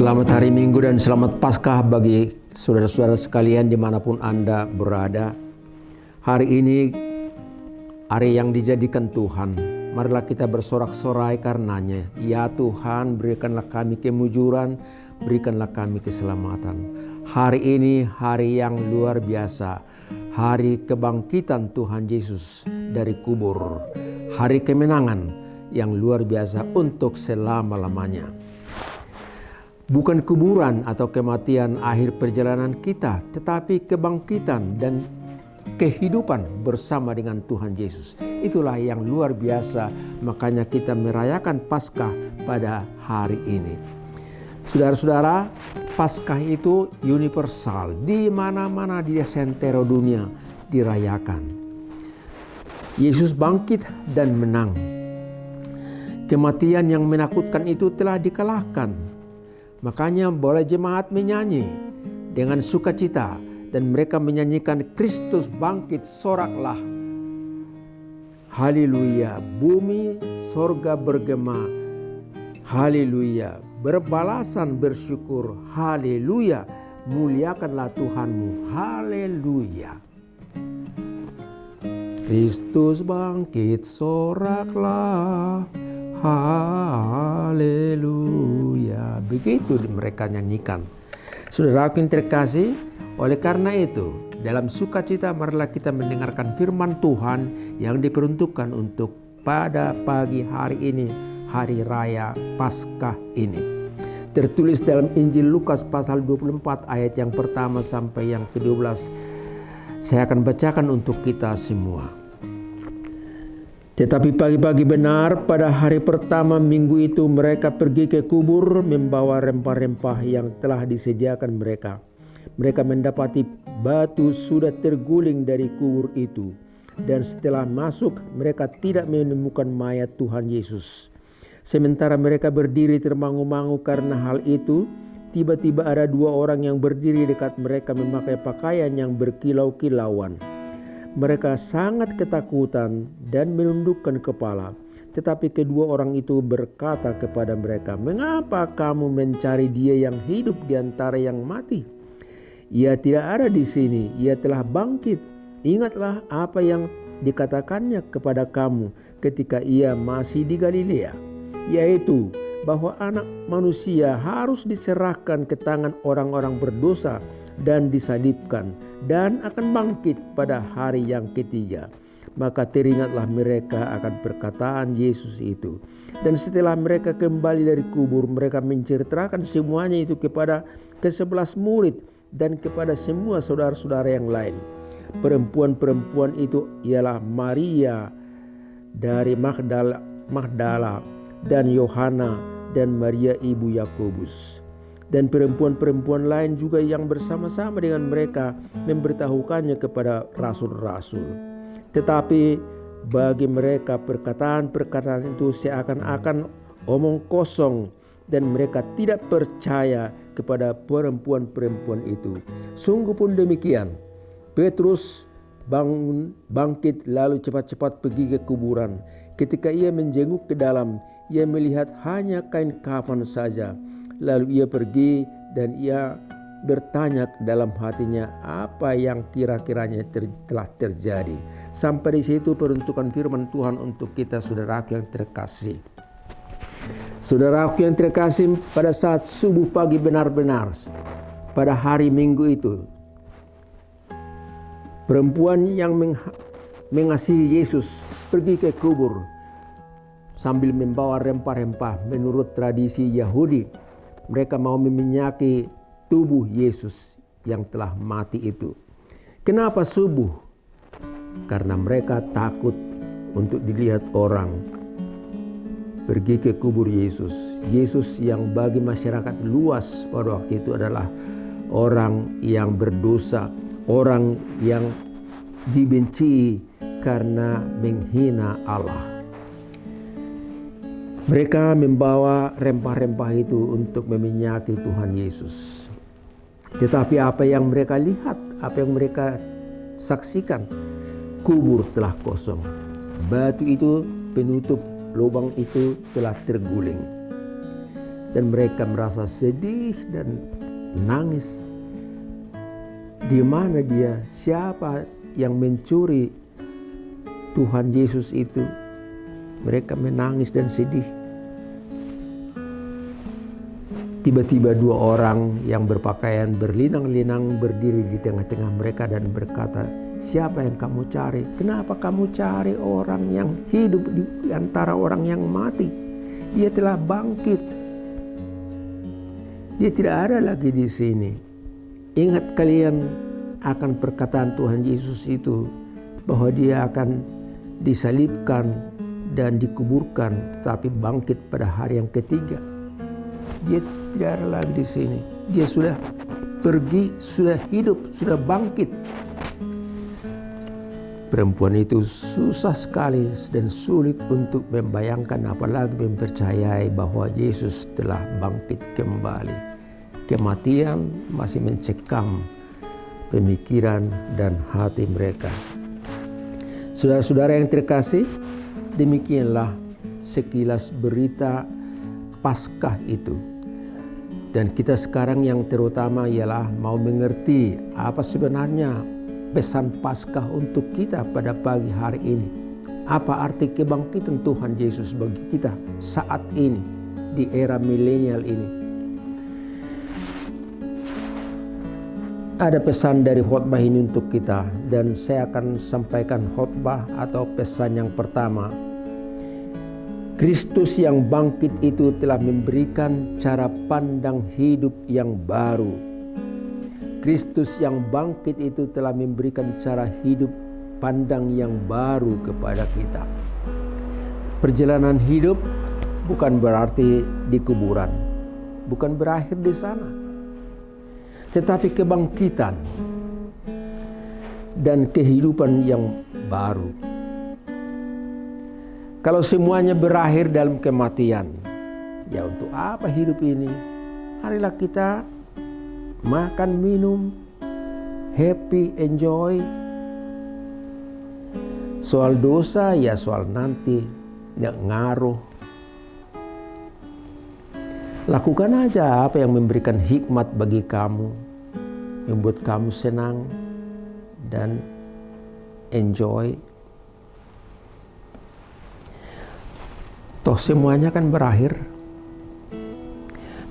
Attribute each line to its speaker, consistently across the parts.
Speaker 1: Selamat hari Minggu dan selamat Paskah bagi saudara-saudara sekalian dimanapun Anda berada. Hari ini hari yang dijadikan Tuhan. Marilah kita bersorak-sorai karenanya. Ya Tuhan, berikanlah kami kemujuran, berikanlah kami keselamatan. Hari ini hari yang luar biasa. Hari kebangkitan Tuhan Yesus dari kubur. Hari kemenangan yang luar biasa untuk selama-lamanya. Bukan kuburan atau kematian akhir perjalanan kita, tetapi kebangkitan dan kehidupan bersama dengan Tuhan Yesus. Itulah yang luar biasa, makanya kita merayakan Paskah pada hari ini. Saudara-saudara, Paskah itu universal, di mana-mana di seantero dunia dirayakan. Yesus bangkit dan menang. Kematian yang menakutkan itu telah dikalahkan. Makanya boleh jemaat menyanyi dengan sukacita dan mereka menyanyikan Kristus bangkit, soraklah. Haleluya, bumi sorga bergema. Haleluya, berbalasan bersyukur. Haleluya, muliakanlah Tuhanmu. Haleluya. Kristus bangkit, soraklah. Haleluya. Begitu mereka nyanyikan. Saudaraku yang terkasih, oleh karena itu dalam sukacita marilah kita mendengarkan firman Tuhan yang diperuntukkan untuk pada pagi hari ini, hari raya Paskah ini. Tertulis dalam Injil Lukas pasal 24 ayat yang pertama sampai yang ke-12. Saya akan bacakan untuk kita semua. Tetapi pagi-pagi benar pada hari pertama minggu itu mereka pergi ke kubur membawa rempah-rempah yang telah disediakan mereka. Mereka mendapati batu sudah terguling dari kubur itu. Dan setelah masuk mereka tidak menemukan mayat Tuhan Yesus. Sementara mereka berdiri termangu-mangu karena hal itu, tiba-tiba ada dua orang yang berdiri dekat mereka memakai pakaian yang berkilau-kilauan. Mereka sangat ketakutan dan menundukkan kepala. Tetapi kedua orang itu berkata kepada mereka, "Mengapa kamu mencari dia yang hidup di antara yang mati? Ia tidak ada di sini, ia telah bangkit. Ingatlah apa yang dikatakannya kepada kamu ketika ia masih di Galilea, yaitu bahwa anak manusia harus diserahkan ke tangan orang-orang berdosa dan disalibkan dan akan bangkit pada hari yang ketiga." Maka teringatlah mereka akan perkataan Yesus itu. Dan setelah mereka kembali dari kubur, mereka menceritakan semuanya itu kepada ke-11 murid dan kepada semua saudara-saudara yang lain. Perempuan-perempuan itu ialah Maria dari Magdala dan Yohana dan Maria ibu Yakobus. Dan perempuan-perempuan lain juga yang bersama-sama dengan mereka memberitahukannya kepada rasul-rasul. Tetapi bagi mereka perkataan-perkataan itu seakan-akan omong kosong dan mereka tidak percaya kepada perempuan-perempuan itu. Sungguh pun demikian. Petrus bangkit lalu cepat-cepat pergi ke kuburan. Ketika ia menjenguk ke dalam, ia melihat hanya kain kafan saja. Lalu ia pergi dan ia bertanya dalam hatinya apa yang kira-kiranya telah terjadi. Sampai di situ peruntukan firman Tuhan untuk kita, saudaraku yang terkasih. Saudaraku yang terkasih, pada saat subuh pagi benar-benar pada hari Minggu itu, perempuan yang mengasihi Yesus pergi ke kubur sambil membawa rempah-rempah. Menurut tradisi Yahudi, mereka mau meminyaki tubuh Yesus yang telah mati itu. Kenapa subuh? Karena mereka takut untuk dilihat orang. Pergi ke kubur Yesus. Yesus yang bagi masyarakat luas pada waktu itu adalah orang yang berdosa, orang yang dibenci karena menghina Allah. Mereka membawa rempah-rempah itu untuk meminyaki Tuhan Yesus. Tetapi apa yang mereka lihat, apa yang mereka saksikan, kubur telah kosong. Batu itu penutup lubang itu telah terguling. dan mereka merasa sedih dan nangis. Di mana dia? Siapa yang mencuri Tuhan Yesus itu? Mereka menangis dan sedih. Tiba-tiba dua orang yang berpakaian berlinang-linang berdiri di tengah-tengah mereka dan berkata, "Siapa yang kamu cari? Kenapa kamu cari orang yang hidup di antara orang yang mati? Dia telah bangkit. Dia tidak ada lagi di sini." Ingat kalian akan perkataan Tuhan Yesus itu, bahwa dia akan disalibkan dan dikuburkan, tetapi bangkit pada hari yang ketiga. Dia tidak ada lagi di sini. Dia sudah pergi, sudah hidup, sudah bangkit. Perempuan itu susah sekali dan sulit untuk membayangkan, apalagi mempercayai bahwa Yesus telah bangkit kembali. Kematian masih mencekam pemikiran dan hati mereka. Saudara-saudara yang terkasih, demikianlah sekilas berita Paskah itu. Dan kita sekarang yang terutama ialah mau mengerti apa sebenarnya pesan Paskah untuk kita pada pagi hari ini. Apa arti kebangkitan Tuhan Yesus bagi kita saat ini, di era milenial ini. Ada pesan dari khotbah ini untuk kita, dan saya akan sampaikan khotbah atau pesan yang pertama. Kristus yang bangkit itu telah memberikan cara pandang hidup yang baru. Kristus yang bangkit itu telah memberikan cara hidup pandang yang baru kepada kita. Perjalanan hidup bukan berarti di kuburan, bukan berakhir di sana, tetapi kebangkitan dan kehidupan yang baru. Kalau semuanya berakhir dalam kematian, ya untuk apa hidup ini? Marilah kita makan, minum, happy, enjoy. Soal dosa ya soal nanti, tidak ngaruh. Lakukan aja apa yang memberikan hikmat bagi kamu, membuat kamu senang dan enjoy. Toh semuanya kan berakhir.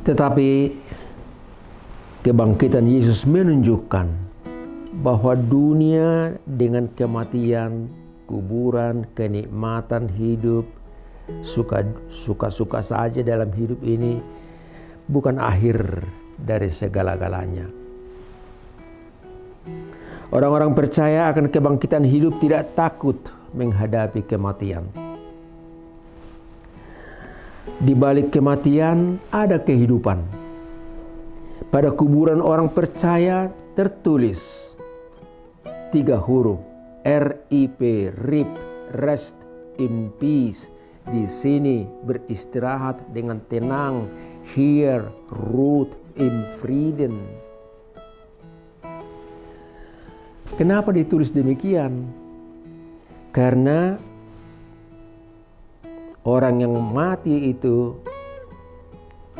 Speaker 1: Tetapi kebangkitan Yesus menunjukkan bahwa dunia dengan kematian, kuburan, kenikmatan hidup, suka-suka saja dalam hidup ini bukan akhir dari segala-galanya. Orang-orang percaya akan kebangkitan hidup tidak takut menghadapi kematian. Di balik kematian ada kehidupan. Pada kuburan orang percaya tertulis 3 huruf RIP, RIP, rest in peace. Di sini beristirahat dengan tenang. Here, root in freedom. Kenapa ditulis demikian? Karena orang yang mati itu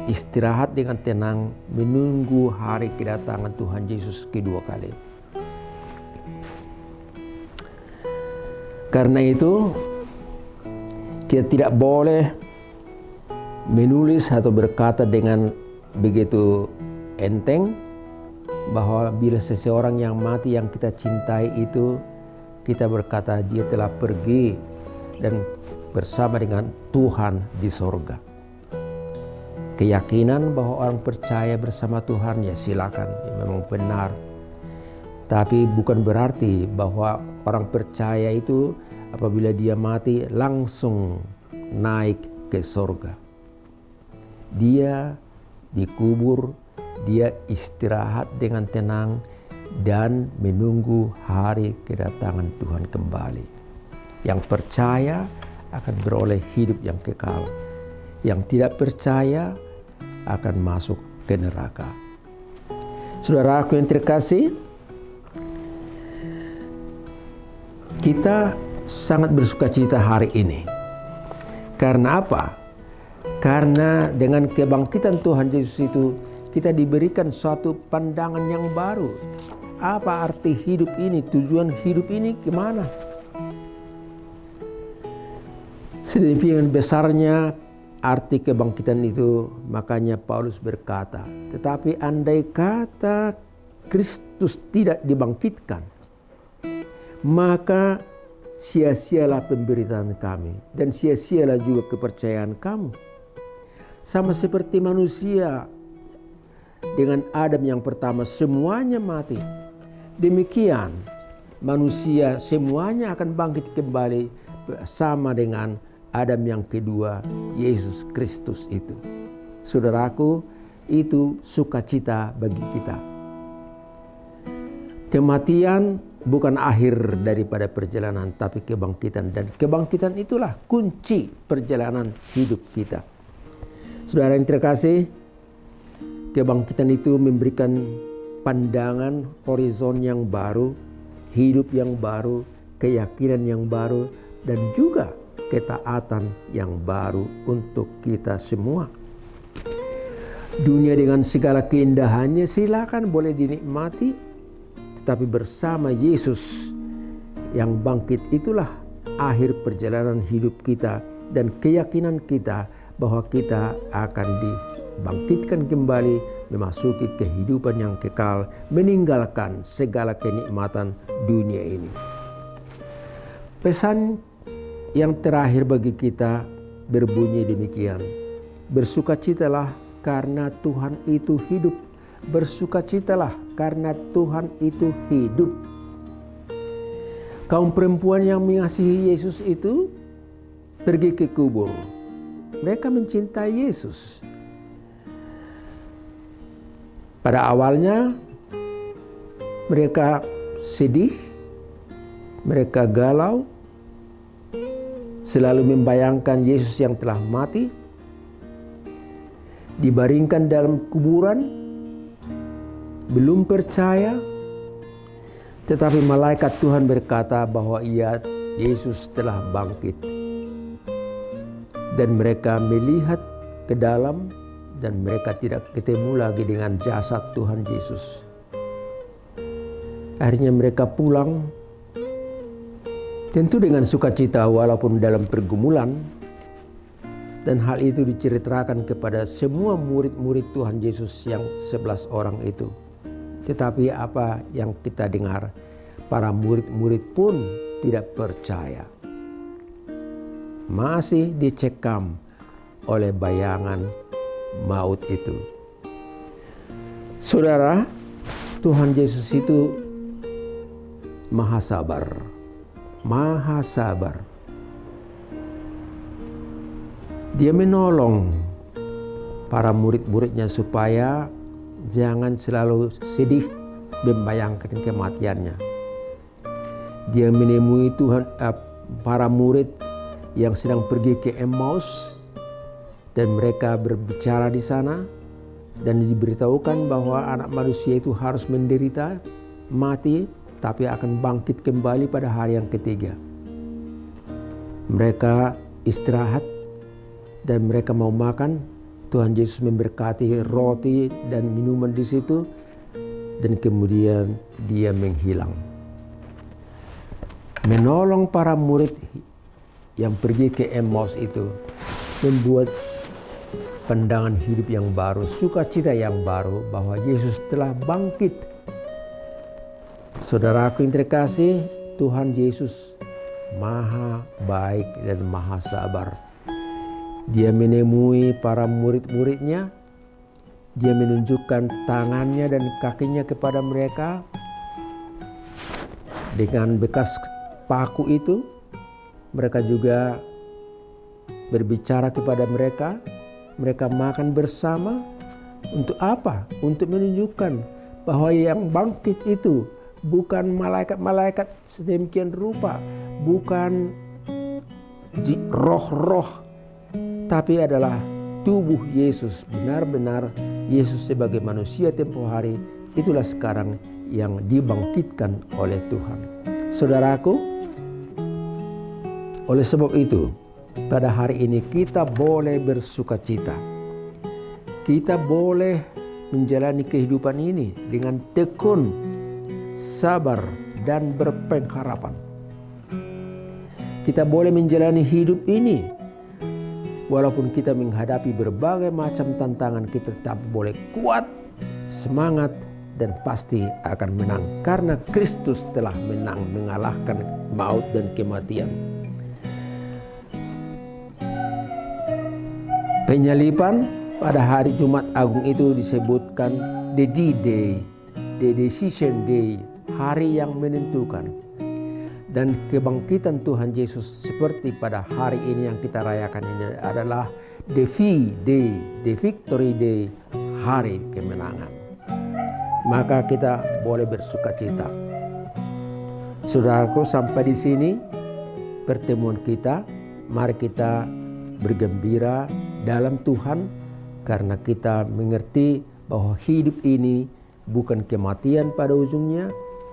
Speaker 1: istirahat dengan tenang menunggu hari kedatangan Tuhan Yesus kedua kali. Karena itu kita tidak boleh menulis atau berkata dengan begitu enteng bahwa bila seseorang yang mati yang kita cintai itu, kita berkata dia telah pergi dan bersama dengan Tuhan di sorga. Keyakinan bahwa orang percaya bersama Tuhan ya silakan, ya memang benar. Tapi bukan berarti bahwa orang percaya itu apabila dia mati langsung naik ke sorga. Dia dikubur, dia istirahat dengan tenang dan menunggu hari kedatangan Tuhan kembali. Yang percaya akan beroleh hidup yang kekal. Yang tidak percaya akan masuk ke neraka. Saudaraku yang terkasih, kita sangat bersukacita hari ini. Karena apa? Karena dengan kebangkitan Tuhan Yesus itu, kita diberikan suatu pandangan yang baru. Apa arti hidup ini? Tujuan hidup ini kemana? Sedemikian besarnya arti kebangkitan itu, makanya Paulus berkata, tetapi andai kata Kristus tidak dibangkitkan, maka sia-sialah pemberitaan kami dan sia-sialah juga kepercayaan kamu. Sama seperti manusia dengan Adam yang pertama semuanya mati, demikian manusia semuanya akan bangkit kembali sama dengan Adam yang kedua, Yesus Kristus itu. Saudaraku, itu sukacita bagi kita. Kematian bukan akhir daripada perjalanan, tapi kebangkitan. Dan kebangkitan itulah kunci perjalanan hidup kita. Saudara yang terkasih, kebangkitan itu memberikan pandangan horizon yang baru, hidup yang baru, keyakinan yang baru, dan juga ketaatan yang baru untuk kita semua. Dunia dengan segala keindahannya silakan boleh dinikmati, tetapi bersama Yesus yang bangkit itulah akhir perjalanan hidup kita dan keyakinan kita bahwa kita akan dibangkitkan kembali memasuki kehidupan yang kekal, meninggalkan segala kenikmatan dunia ini. Pesan yang terakhir bagi kita berbunyi demikian. Bersukacitalah karena Tuhan itu hidup. Bersukacitalah karena Tuhan itu hidup. Kaum perempuan yang mengasihi Yesus itu pergi ke kubur. Mereka mencintai Yesus. Pada awalnya mereka sedih, mereka galau, selalu membayangkan Yesus yang telah mati, dibaringkan dalam kuburan, belum percaya. Tetapi malaikat Tuhan berkata bahwa Yesus telah bangkit. Dan mereka melihat ke dalam dan mereka tidak ketemu lagi dengan jasad Tuhan Yesus. Akhirnya mereka pulang, tentu dengan sukacita walaupun dalam pergumulan. Dan hal itu diceritakan kepada semua murid-murid Tuhan Yesus yang 11 orang itu. Tetapi apa yang kita dengar, para murid-murid pun tidak percaya. Masih dicekam oleh bayangan maut itu. Saudara, Tuhan Yesus itu maha sabar. Maha sabar. Dia menolong para murid-muridnya supaya jangan selalu sedih membayangkan kematiannya. Dia menemui para murid yang sedang pergi ke Emmaus dan mereka berbicara di sana dan diberitahukan bahwa anak manusia itu harus menderita, mati, tapi akan bangkit kembali pada hari yang ketiga. Mereka istirahat dan mereka mau makan. Tuhan Yesus memberkati roti dan minuman di situ dan kemudian dia menghilang. Menolong para murid yang pergi ke Emmaus itu membuat pandangan hidup yang baru, sukacita yang baru bahwa Yesus telah bangkit. Saudaraku yang terkasih, Tuhan Yesus maha baik dan maha sabar. Dia menemui para murid-muridnya, dia menunjukkan tangannya dan kakinya kepada mereka dengan bekas paku itu. Mereka juga berbicara kepada mereka, mereka makan bersama. Untuk apa? Untuk menunjukkan bahwa yang bangkit itu bukan malaikat-malaikat sedemikian rupa, bukan roh-roh, tapi adalah tubuh Yesus. Benar-benar Yesus sebagai manusia tempoh hari, itulah sekarang yang dibangkitkan oleh Tuhan. Saudaraku, oleh sebab itu pada hari ini kita boleh bersukacita. Kita boleh menjalani kehidupan ini dengan tekun, sabar, dan berpengharapan. Kita boleh menjalani hidup ini walaupun kita menghadapi berbagai macam tantangan, kita tetap boleh kuat, semangat, dan pasti akan menang karena Kristus telah menang, mengalahkan maut dan kematian. Penyaliban pada hari Jumat Agung itu disebutkan the D-Day, the decision day, hari yang menentukan. Dan kebangkitan Tuhan Yesus seperti pada hari ini yang kita rayakan ini adalah the V-Day, the victory day, hari kemenangan. Maka kita boleh bersukacita. Saudaraku, sampai di sini pertemuan kita. Mari kita bergembira dalam Tuhan karena kita mengerti bahwa hidup ini bukan kematian pada ujungnya,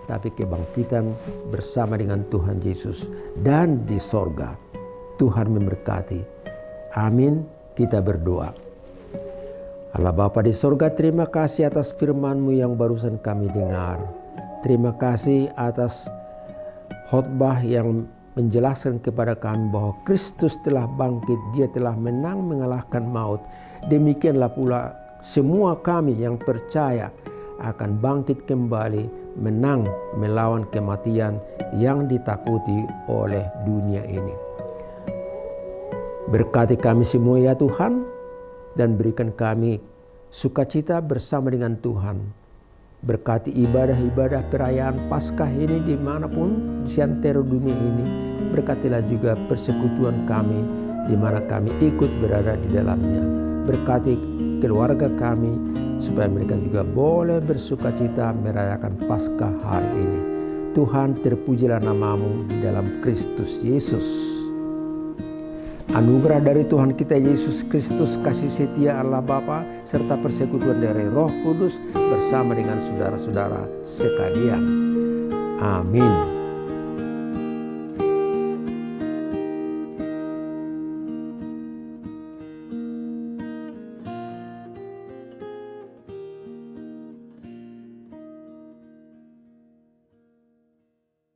Speaker 1: tapi kebangkitan bersama dengan Tuhan Yesus dan di sorga. Tuhan memberkati. Amin. Kita berdoa. Allah Bapa di sorga, terima kasih atas firman-Mu yang barusan kami dengar. Terima kasih atas khotbah yang menjelaskan kepada kami bahwa Kristus telah bangkit, Dia telah menang mengalahkan maut. Demikianlah pula semua kami yang percaya akan bangkit kembali, menang melawan kematian yang ditakuti oleh dunia ini. Berkati kami semua ya Tuhan, dan berikan kami sukacita bersama dengan Tuhan. Berkati ibadah-ibadah perayaan Paskah ini dimanapun di seantero dunia ini. Berkatilah juga persekutuan kami di mana kami ikut berada di dalamnya. Berkati keluarga kami supaya mereka juga boleh bersukacita merayakan Paskah hari ini. Tuhan, terpujilah nama-Mu di dalam Kristus Yesus. Anugerah dari Tuhan kita Yesus Kristus, kasih setia Allah Bapa, serta persekutuan dari Roh Kudus bersama dengan saudara-saudara sekalian. Amin.